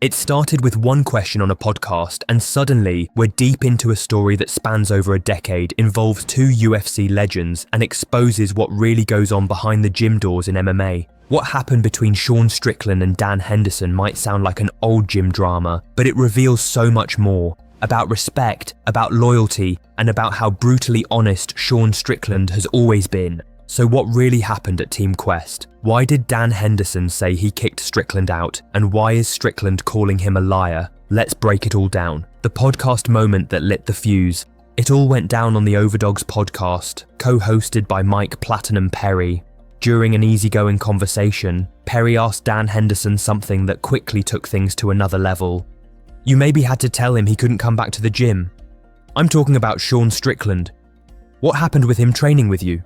It started with one question on a podcast, and suddenly we're deep into a story that spans over a decade, involves two UFC legends, and exposes what really goes on behind the gym doors in MMA. What happened between Sean Strickland and Dan Henderson might sound like an old gym drama, but it reveals so much more. About respect, about loyalty, and about how brutally honest Sean Strickland has always been. So what really happened at Team Quest? Why did Dan Henderson say he kicked Strickland out? And why is Strickland calling him a liar? Let's break it all down. The podcast moment that lit the fuse. It all went down on the Overdogs podcast, co-hosted by Mike Platinum Perry. During an easygoing conversation, Perry asked Dan Henderson something that quickly took things to another level. You maybe had to tell him he couldn't come back to the gym. I'm talking about Sean Strickland. What happened with him training with you?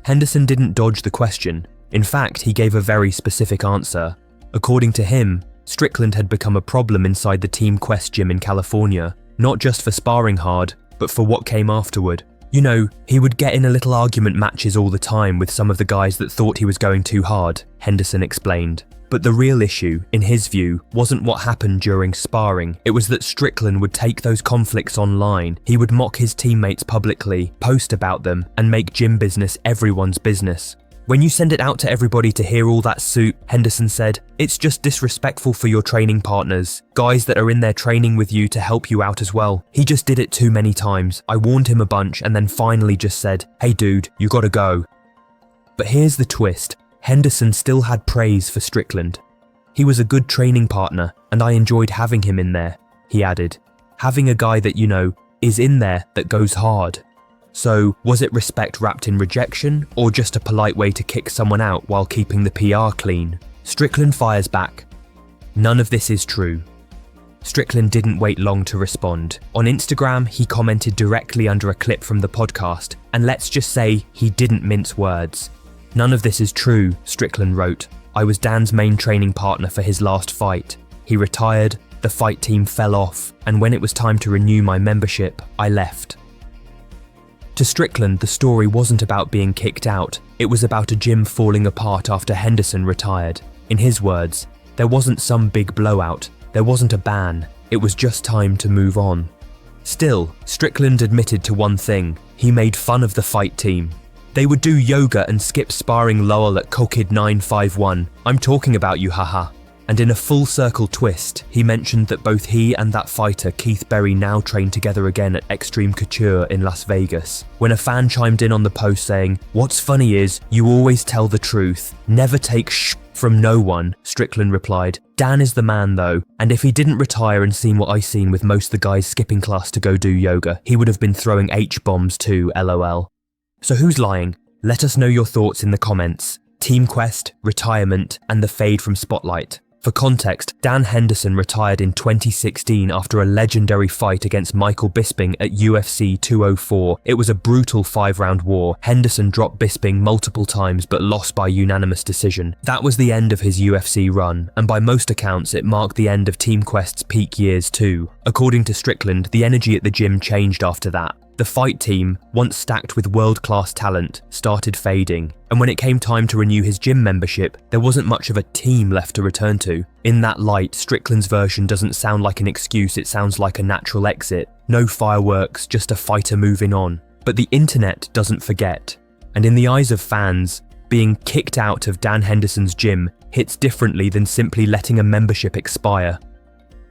Henderson didn't dodge the question. In fact, he gave a very specific answer. According to him, Strickland had become a problem inside the Team Quest gym in California, not just for sparring hard, but for what came afterward. You know, he would get in a little argument matches all the time with some of the guys that thought he was going too hard, Henderson explained. But the real issue, in his view, wasn't what happened during sparring. It was that Strickland would take those conflicts online. He would mock his teammates publicly, post about them, and make gym business everyone's business. When you send it out to everybody to hear all that soup, Henderson said, it's just disrespectful for your training partners, guys that are in there training with you to help you out as well. He just did it too many times. I warned him a bunch and then finally just said, hey dude, you gotta go. But here's the twist. Henderson still had praise for Strickland. He was a good training partner, and I enjoyed having him in there, he added. Having a guy that, you know, is in there that goes hard. So, was it respect wrapped in rejection, or just a polite way to kick someone out while keeping the PR clean? Strickland fires back. None of this is true. Strickland didn't wait long to respond. On Instagram, he commented directly under a clip from the podcast, and let's just say he didn't mince words. None of this is true, Strickland wrote. I was Dan's main training partner for his last fight. He retired, the fight team fell off, and when it was time to renew my membership, I left. To Strickland, the story wasn't about being kicked out, it was about a gym falling apart after Henderson retired. In his words, there wasn't some big blowout, there wasn't a ban, it was just time to move on. Still, Strickland admitted to one thing, he made fun of the fight team. They would do yoga and skip sparring lol at Kokid 951. I'm talking about you, haha. And in a full circle twist, he mentioned that both he and that fighter Keith Berry now train together again at Extreme Couture in Las Vegas. When a fan chimed in on the post saying, what's funny is, you always tell the truth, never take shh from no one, Strickland replied, Dan is the man though, and if he didn't retire and seen what I seen with most of the guys skipping class to go do yoga, he would have been throwing H-bombs too, lol. So who's lying? Let us know your thoughts in the comments. Team Quest, retirement, and the fade from Spotlight. For context, Dan Henderson retired in 2016 after a legendary fight against Michael Bisping at UFC 204. It was a brutal 5-round war. Henderson dropped Bisping multiple times but lost by unanimous decision. That was the end of his UFC run, and by most accounts it marked the end of Team Quest's peak years too. According to Strickland, the energy at the gym changed after that. The fight team, once stacked with world-class talent, started fading, and when it came time to renew his gym membership, there wasn't much of a team left to return to. In that light, Strickland's version doesn't sound like an excuse, it sounds like a natural exit. No fireworks, just a fighter moving on. But the internet doesn't forget. And in the eyes of fans, being kicked out of Dan Henderson's gym hits differently than simply letting a membership expire.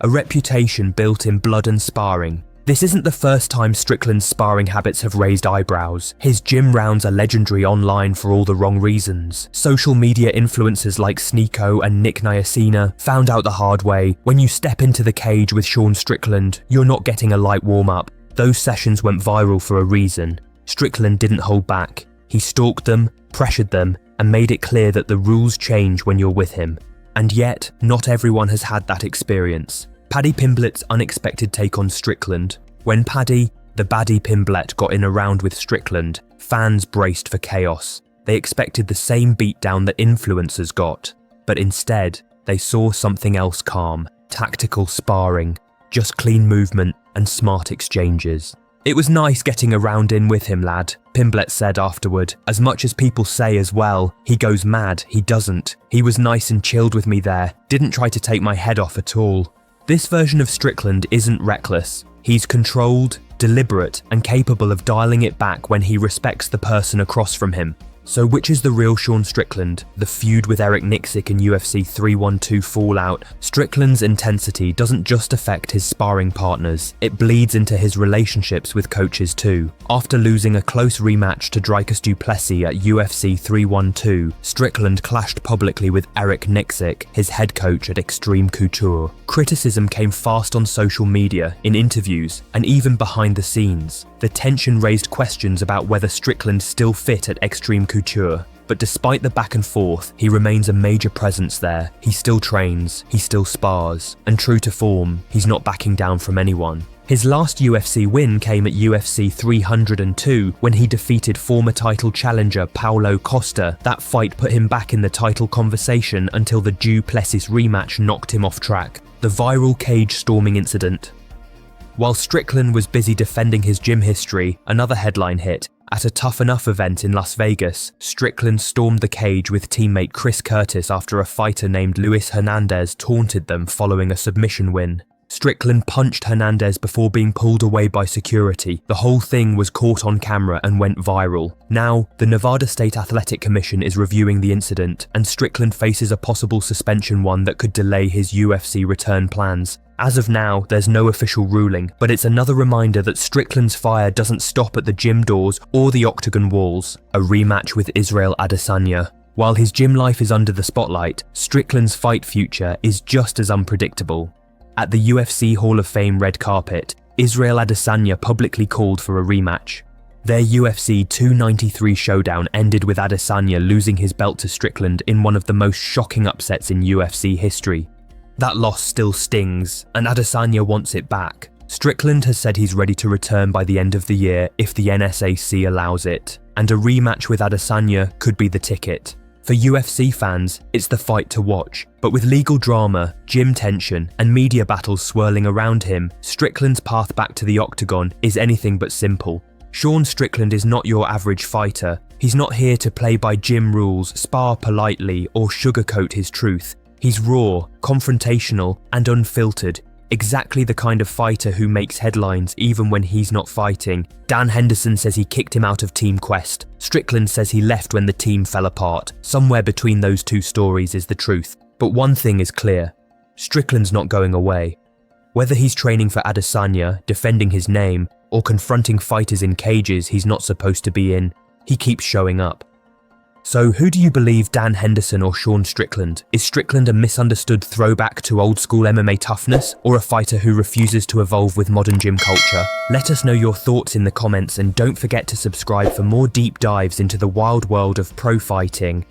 A reputation built in blood and sparring. This isn't the first time Strickland's sparring habits have raised eyebrows. His gym rounds are legendary online for all the wrong reasons. Social media influencers like Sneeko and Nick Nyasina found out the hard way. When you step into the cage with Sean Strickland, you're not getting a light warm-up. Those sessions went viral for a reason. Strickland didn't hold back. He stalked them, pressured them, and made it clear that the rules change when you're with him. And yet, not everyone has had that experience. Paddy Pimblett's unexpected take on Strickland. When Paddy, the baddie Pimblett, got in a round with Strickland, fans braced for chaos. They expected the same beatdown that influencers got, but instead, they saw something else calm, tactical sparring, just clean movement and smart exchanges. "It was nice getting a round in with him, lad," Pimblet said afterward. "As much as people say as well, he goes mad, he doesn't. He was nice and chilled with me there, didn't try to take my head off at all." This version of Strickland isn't reckless. He's controlled, deliberate, and capable of dialing it back when he respects the person across from him. So which is the real Sean Strickland? The feud with Eric Nicksick in UFC 312 fallout? Strickland's intensity doesn't just affect his sparring partners, it bleeds into his relationships with coaches too. After losing a close rematch to Dricus du Plessis at UFC 312, Strickland clashed publicly with Eric Nicksick, his head coach at Extreme Couture. Criticism came fast on social media, in interviews, and even behind the scenes. The tension raised questions about whether Strickland still fit at Extreme Couture, but despite the back and forth, he remains a major presence there. He still trains, he still spars, and true to form, he's not backing down from anyone. His last UFC win came at UFC 302 when he defeated former title challenger Paulo Costa. That fight put him back in the title conversation until the du Plessis rematch knocked him off track. The viral cage storming incident. While Strickland was busy defending his gym history, another headline hit. At a Tough Enough event in Las Vegas, Strickland stormed the cage with teammate Chris Curtis after a fighter named Luis Hernandez taunted them following a submission win. Strickland punched Hernandez before being pulled away by security. The whole thing was caught on camera and went viral. Now, the Nevada State Athletic Commission is reviewing the incident, and Strickland faces a possible suspension, one that could delay his UFC return plans. As of now, there's no official ruling, but it's another reminder that Strickland's fire doesn't stop at the gym doors or the octagon walls. A rematch with Israel Adesanya. While his gym life is under the spotlight, Strickland's fight future is just as unpredictable. At the UFC Hall of Fame red carpet, Israel Adesanya publicly called for a rematch. Their UFC 293 showdown ended with Adesanya losing his belt to Strickland in one of the most shocking upsets in UFC history. That loss still stings, and Adesanya wants it back. Strickland has said he's ready to return by the end of the year if the NSAC allows it, and a rematch with Adesanya could be the ticket. For UFC fans, it's the fight to watch, but with legal drama, gym tension, and media battles swirling around him, Strickland's path back to the octagon is anything but simple. Sean Strickland is not your average fighter. He's not here to play by gym rules, spar politely, or sugarcoat his truth. He's raw, confrontational, and unfiltered. Exactly the kind of fighter who makes headlines even when he's not fighting. Dan Henderson says he kicked him out of Team Quest. Strickland says he left when the team fell apart. Somewhere between those two stories is the truth. But one thing is clear. Strickland's not going away. Whether he's training for Adesanya, defending his name, or confronting fighters in cages he's not supposed to be in, he keeps showing up. So who do you believe, Dan Henderson or Sean Strickland? Is Strickland a misunderstood throwback to old school MMA toughness, or a fighter who refuses to evolve with modern gym culture? Let us know your thoughts in the comments, and don't forget to subscribe for more deep dives into the wild world of pro fighting